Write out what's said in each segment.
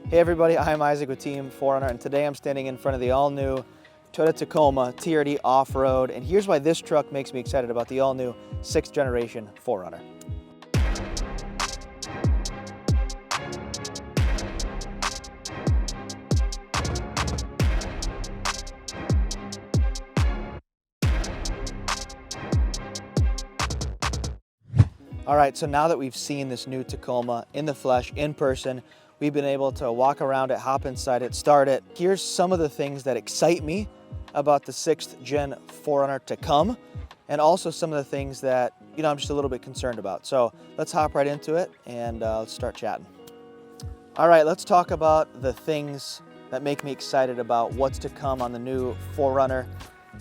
Hey everybody, I'm Isaac with Team 4Runner, and today I'm standing in front of the all-new Toyota Tacoma TRD Off-Road, and here's why this truck makes me excited about the all-new 6th generation 4Runner. All right, so now that we've seen this new Tacoma in the flesh, in person, we've been able to walk around it, hop inside it, start it. Here's some of the things that excite me about the 6th gen 4Runner to come, and also some of the things that, I'm just a little bit concerned about. So let's hop right into it and let's start chatting. All right, let's talk about the things that make me excited about what's to come on the new 4Runner.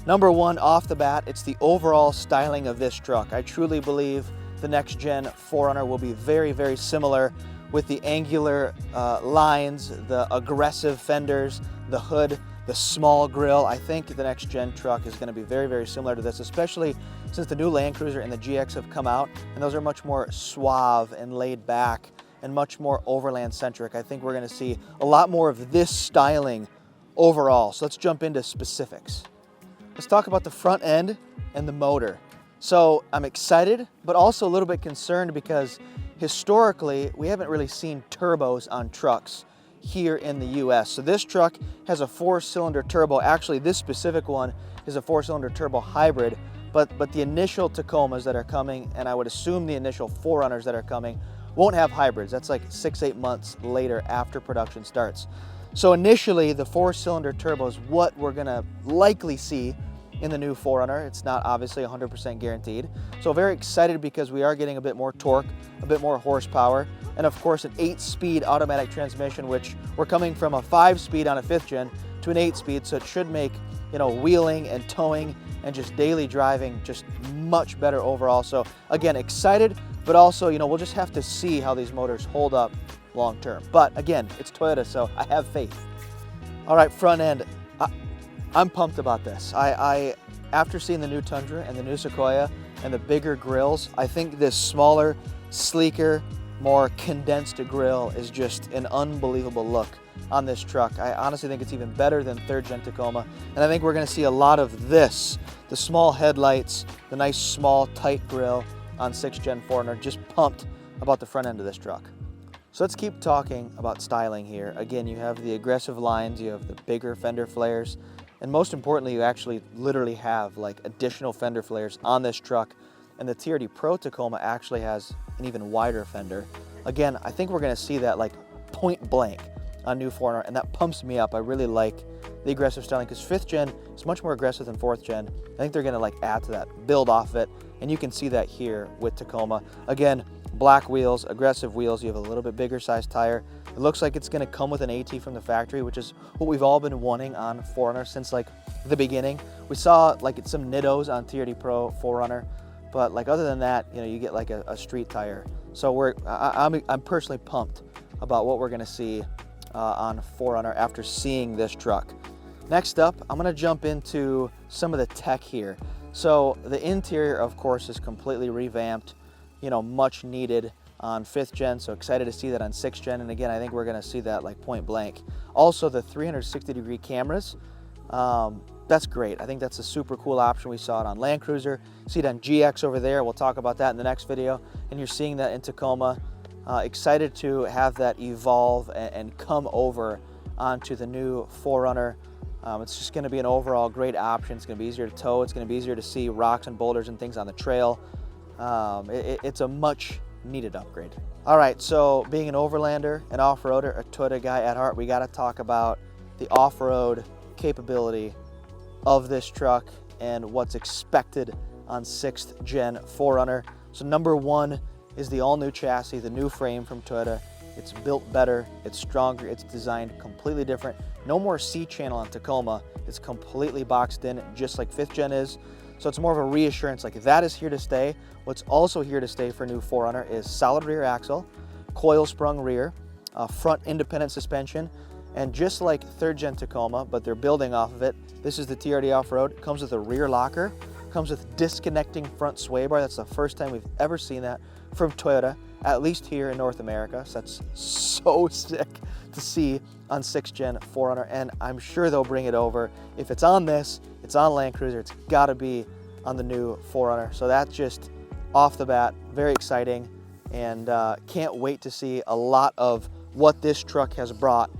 Number one, off the bat, it's the overall styling of this truck. I truly believe the next gen 4Runner will be very, very similar with the angular lines, the aggressive fenders, the hood, the small grille. I think the next gen truck is going to be very, very similar to this, especially since the new Land Cruiser and the GX have come out, and those are much more suave and laid back and much more overland centric. I think we're going to see a lot more of this styling overall. So let's jump into specifics. Let's talk about the front end and the motor. So I'm excited, but also a little bit concerned because historically, we haven't really seen turbos on trucks here in the US. So this truck has a 4-cylinder turbo. Actually, this specific one is a 4-cylinder turbo hybrid, but the initial Tacomas that are coming, and I would assume the initial 4Runners that are coming, won't have hybrids. That's like 6-8 months later after production starts. So initially, the 4-cylinder turbo is what we're gonna likely see in the new 4Runner. It's not obviously 100% guaranteed. So very excited because we are getting a bit more torque, a bit more horsepower, and of course an 8-speed automatic transmission, which we're coming from a 5-speed on a 5th gen to an 8-speed, so it should make, wheeling and towing and just daily driving just much better overall. So again, excited, but also, we'll just have to see how these motors hold up long term. But again, it's Toyota, so I have faith. All right, front end. I'm pumped about this. After seeing the new Tundra and the new Sequoia and the bigger grills, I think this smaller, sleeker, more condensed grill is just an unbelievable look on this truck. I honestly think it's even better than 3rd gen Tacoma, and I think we're gonna see a lot of this, the small headlights, the nice small tight grill on 6th gen 4Runner. Just pumped about the front end of this truck. So let's keep talking about styling here. Again, you have the aggressive lines, you have the bigger fender flares, and most importantly, you actually literally have like additional fender flares on this truck. And the TRD Pro Tacoma actually has an even wider fender. Again, I think we're gonna see that like point blank on new 4Runner, and that pumps me up. I really like the aggressive styling because 5th gen is much more aggressive than 4th gen. I think they're gonna like add to that, build off it, and you can see that here with Tacoma. Again, black wheels, aggressive wheels, you have a little bit bigger size tire. It looks like it's gonna come with an AT from the factory, which is what we've all been wanting on 4Runner since like the beginning. We saw like some Nittos on TRD Pro 4Runner, but like other than that, you get like a street tire. So I'm personally pumped about what we're gonna see on 4Runner after seeing this truck. Next up, I'm gonna jump into some of the tech here. So the interior, of course, is completely revamped, much needed on 5th gen, so excited to see that on 6th gen, and again, I think we're gonna see that like point blank. Also, the 360-degree cameras, that's great. I think that's a super cool option. We saw it on Land Cruiser, see it on GX over there. We'll talk about that in the next video, and you're seeing that in Tacoma. Excited to have that evolve and come over onto the new 4Runner. It's just gonna be an overall great option. It's gonna be easier to tow. It's gonna be easier to see rocks and boulders and things on the trail. It's a much needed upgrade. All right, so being an overlander, an off-roader, a Toyota guy at heart, we gotta talk about the off-road capability of this truck and what's expected on 6th gen 4Runner. So number one is the all-new chassis, the new frame from Toyota. It's built better, it's stronger, it's designed completely different. No more C-channel on Tacoma. It's completely boxed in, just like 5th gen is. So it's more of a reassurance, like that is here to stay. What's also here to stay for new 4Runner is solid rear axle, coil sprung rear, front independent suspension, and just like 3rd gen Tacoma, but they're building off of it, this is the TRD Off-Road. It comes with a rear locker, comes with disconnecting front sway bar. That's the first time we've ever seen that from Toyota. at least here in North America. So that's so sick to see on 6th Gen 4Runner, and I'm sure they'll bring it over. If it's on this, it's on Land Cruiser, it's gotta be on the new 4Runner. So that's just off the bat, very exciting, and can't wait to see a lot of what this truck has brought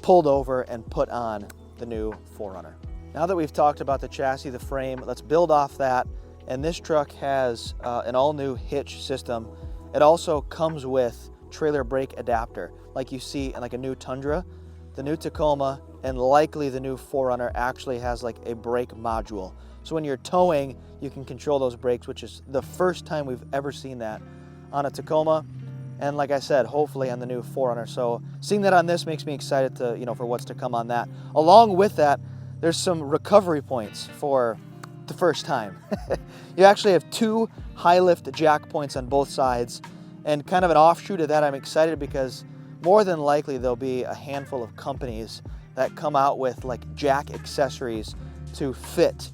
pulled over and put on the new 4Runner. Now that we've talked about the chassis, the frame, let's build off that. And this truck has an all-new hitch system. It also comes with trailer brake adapter, like you see in like a new Tundra. The new Tacoma and likely the new 4Runner actually has like a brake module. So when you're towing, you can control those brakes, which is the first time we've ever seen that on a Tacoma. And like I said, hopefully on the new 4Runner. So seeing that on this makes me excited to, for what's to come on that. Along with that, there's some recovery points for the first time. You actually have 2 high lift jack points on both sides, and kind of an offshoot of that, I'm excited because more than likely there'll be a handful of companies that come out with like jack accessories to fit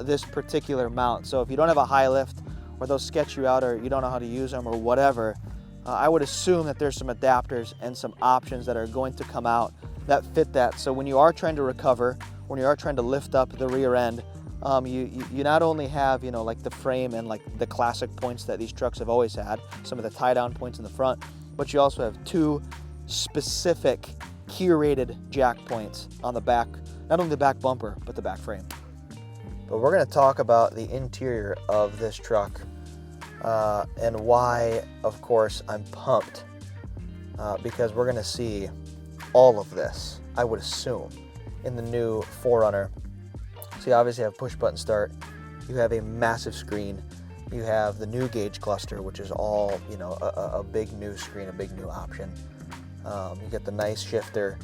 this particular mount. So if you don't have a high lift, or they'll sketch you out, or you don't know how to use them or whatever, I would assume that there's some adapters and some options that are going to come out that fit that. So when you are trying to recover, when you are trying to lift up the rear end, you not only have, like the frame and like the classic points that these trucks have always had, some of the tie down points in the front, but you also have 2 specific key-rated jack points on the back, not only the back bumper, but the back frame. But we're gonna talk about the interior of this truck and why, of course, I'm pumped because we're gonna see all of this, I would assume, in the new 4Runner. So you obviously have push button start, you have a massive screen, you have the new gauge cluster, which is all, a big new screen, a big new option. You get the nice shifter.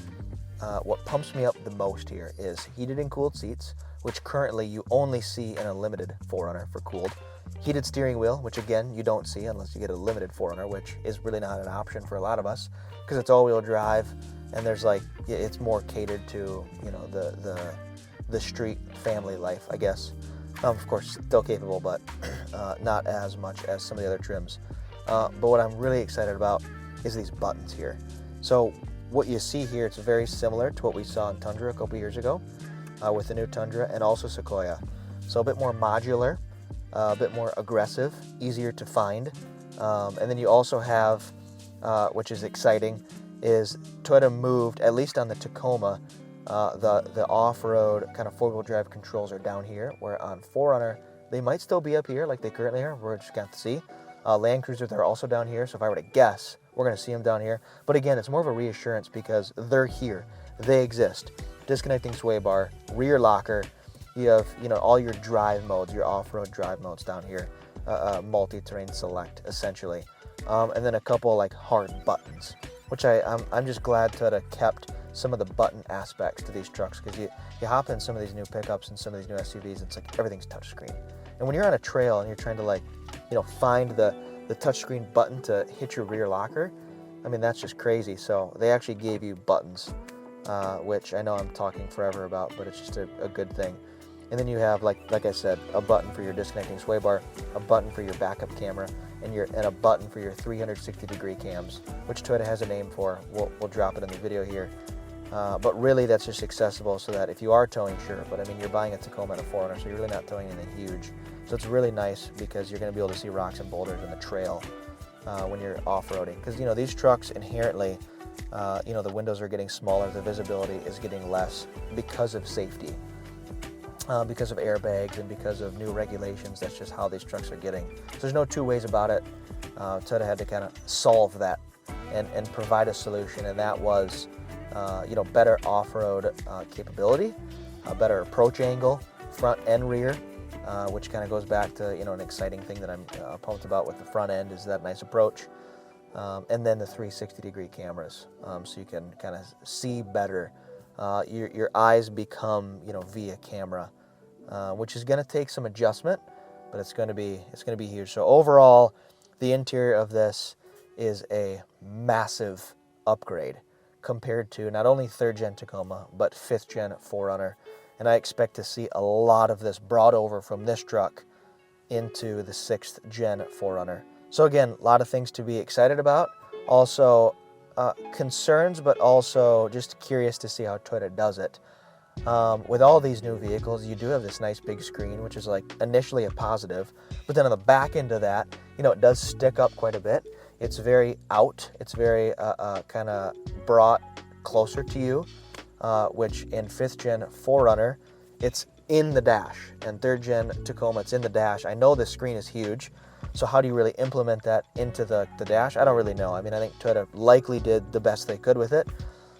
What pumps me up the most here is heated and cooled seats, which currently you only see in a limited 4Runner for cooled. Heated steering wheel, which again, you don't see unless you get a limited 4Runner, which is really not an option for a lot of us because it's all-wheel drive, and there's it's more catered to, the street family life, I guess. Of course, still capable, but not as much as some of the other trims. But what I'm really excited about is these buttons here. So what you see here, it's very similar to what we saw in Tundra a couple years ago with the new Tundra and also Sequoia. So a bit more modular, a bit more aggressive, easier to find. And then you also have, which is exciting, is Toyota moved, at least on the Tacoma, the off-road kind of four-wheel drive controls are down here, where on 4Runner, they might still be up here like they currently are. We're just going to see. Land Cruiser, they're also down here, so if I were to guess, we're going to see them down here. But again, it's more of a reassurance because they're here. They exist. Disconnecting sway bar, rear locker. You have, all your drive modes, your off-road drive modes down here. Multi-terrain select, essentially. And then a couple hard buttons, which I'm just glad Toyota kept some of the button aspects to these trucks, because you hop in some of these new pickups and some of these new SUVs, it's like everything's touchscreen. And when you're on a trail and you're trying to find the touchscreen button to hit your rear locker, I mean, that's just crazy. So they actually gave you buttons, which I know I'm talking forever about, but it's just a good thing. And then you have, like I said, a button for your disconnecting sway bar, a button for your backup camera, and a button for your 360-degree cams, which Toyota has a name for. We'll drop it in the video here. But really, that's just accessible so that if you are towing, sure, but I mean, you're buying a Tacoma and a 4Runner, so you're really not towing anything huge. So it's really nice because you're going to be able to see rocks and boulders in the trail when you're off-roading. Because, these trucks inherently, the windows are getting smaller, the visibility is getting less because of safety, because of airbags, and because of new regulations. That's just how these trucks are getting. So there's no two ways about it. Toyota had to kind of solve that and provide a solution, and that was better off-road capability, a better approach angle, front and rear, which kind of goes back to an exciting thing that I'm pumped about with the front end is that nice approach, and then the 360-degree cameras, so you can kind of see better. Your eyes become via camera, which is going to take some adjustment, but it's going to be huge. So overall, the interior of this is a massive upgrade compared to not only 3rd Gen Tacoma, but 5th Gen 4Runner. And I expect to see a lot of this brought over from this truck into the 6th Gen 4Runner. So again, a lot of things to be excited about. Also concerns, but also just curious to see how Toyota does it. With all these new vehicles, you do have this nice big screen, which is like initially a positive, but then on the back end of that, you know, it does stick up quite a bit. It's very out. It's very kind of brought closer to you, which in 5th gen 4Runner, it's in the dash, and 3rd gen Tacoma, it's in the dash. I know this screen is huge, so how do you really implement that into the dash? I don't really know. I mean, I think Toyota likely did the best they could with it.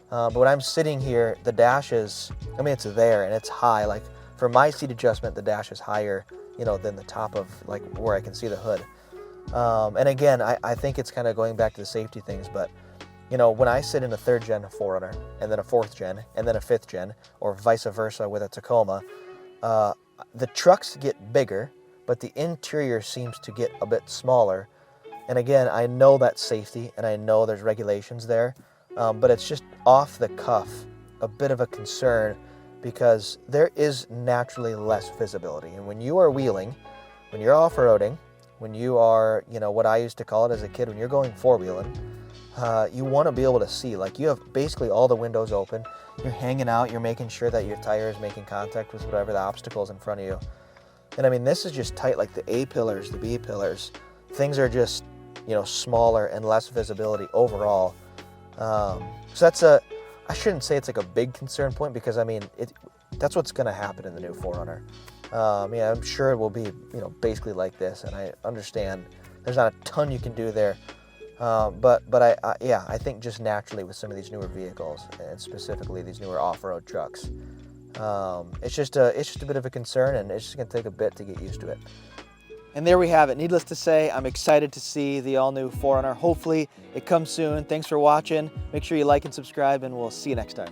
But when I'm sitting here, the dash is, I mean, it's there and it's high. Like for my seat adjustment, the dash is higher, you know, than the top of like where I can see the hood. And again, I think it's kind of going back to the safety things, but you know, when I sit in a 3rd gen 4Runner and then a 4th gen and then a 5th gen, or vice versa with a Tacoma, the trucks get bigger, but the interior seems to get a bit smaller. And again, I know that's safety and I know there's regulations there, but it's just off the cuff, a bit of a concern because there is naturally less visibility. And when you are wheeling, when you're off-roading, when you are, you know, what I used to call it as a kid, when you're going four-wheeling, you want to be able to see. Like you have basically all the windows open. You're hanging out. You're making sure that your tire is making contact with whatever the obstacle is in front of you. And I mean, this is just tight, like the A pillars, the B pillars. Things are just, you know, smaller and less visibility overall. So that's I shouldn't say it's like a big concern point because I mean, that's what's going to happen in the new 4Runner. Yeah, I'm sure it will be, you know, basically like this, and I understand there's not a ton you can do there. But I think just naturally with some of these newer vehicles, and specifically these newer off-road trucks, it's just a bit of a concern, and it's just going to take a bit to get used to it. And there we have it. Needless to say, I'm excited to see the all-new 4Runner. Hopefully it comes soon. Thanks for watching. Make sure you like and subscribe, and we'll see you next time.